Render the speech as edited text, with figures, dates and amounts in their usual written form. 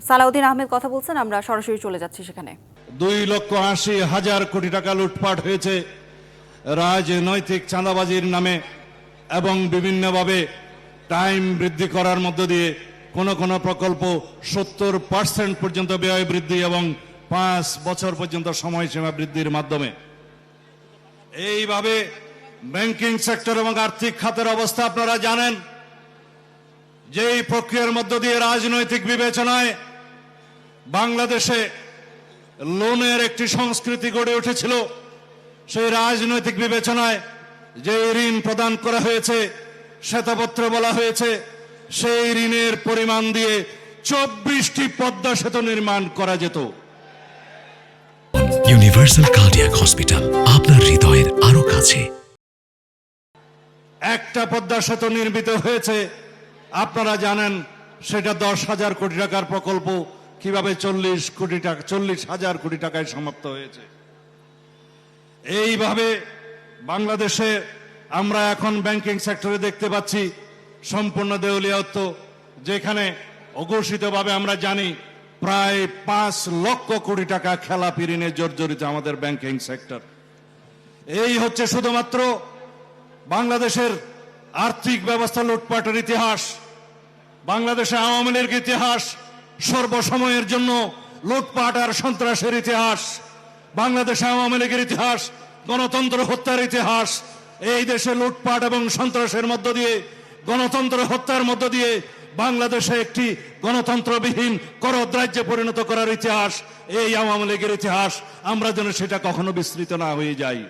সালাউদ্দিন আহমেদ কথা বলছেন, আমরা সরাসরি চলে যাচ্ছি সেখানে। 2,80,000 কোটি টাকা লুটপাট হয়েছে রাজনৈতিক চাঁদাবাজির নামে এবং বিভিন্নভাবে টাইম বৃদ্ধি করার মধ্য দিয়ে কোন কোন প্রকল্প 70% পর্যন্ত ব্যয় বৃদ্ধি এবং 5 বছর পর্যন্ত সময়সীমা বৃদ্ধির মাধ্যমে। এইভাবে ব্যাংকিং সেক্টর এবং আর্থিক খাতের অবস্থা আপনারা জানেন। যেই প্রক্রিয়ার মধ্য দিয়ে রাজনৈতিক বিবেচনায় বাংলাদেশে লোনের একটি সংস্কৃতি গড়ে উঠেছিল, সেই রাজনৈতিক বিবেচনায় যে ঋণ প্রদান করা হয়েছে, শ্বেতপত্রে বলা হয়েছে সেই ঋণের পরিমাণ দিয়ে 24টি পদ্মা সেতু নির্মাণ করা যেত। ইউনিভার্সাল কার্ডিয়াক হসপিটাল, আপনার হৃদয়ের আরো কাছে। একটা পদ্মা সেতু নির্মিত হয়েছে, আপনারা জানেন সেটা 10,000 কোটি টাকার প্রকল্প কিভাবে 40,000 কোটি টাকায় সমাপ্ত হয়েছে। এইভাবে বাংলাদেশে আমরা এখন ব্যাংকিং সেক্টরে দেখতে পাচ্ছি সম্পূর্ণ দেউলিয়াত্ব, যেখানে অঘোষিতভাবে আমরা জানি প্রায় 5 লক্ষ কোটি টাকা খেলাপি ঋণে জর্জরিত আমাদের ব্যাংকিং সেক্টর। এই হচ্ছে শুধুমাত্র বাংলাদেশের আর্থিক ব্যবস্থা লুটপাটের ইতিহাস, বাংলাদেশে আওয়ামী লীগের ইতিহাস, সর্বসময়ের জন্য লুটপাট আর সন্ত্রাসের ইতিহাস, বাংলাদেশে আওয়ামী লীগের ইতিহাস, গণতন্ত্র হত্যার ইতিহাস। এই দেশে লুটপাট এবং সন্ত্রাসের মধ্য দিয়ে, গণতন্ত্র হত্যার মধ্য দিয়ে বাংলাদেশে একটি গণতন্ত্রবিহীন করদ্রাজ্যে পরিণত করার ইতিহাস এই আওয়ামী লীগের ইতিহাস। আমরা যেন সেটা কখনো বিস্মৃত না হয়ে যাই।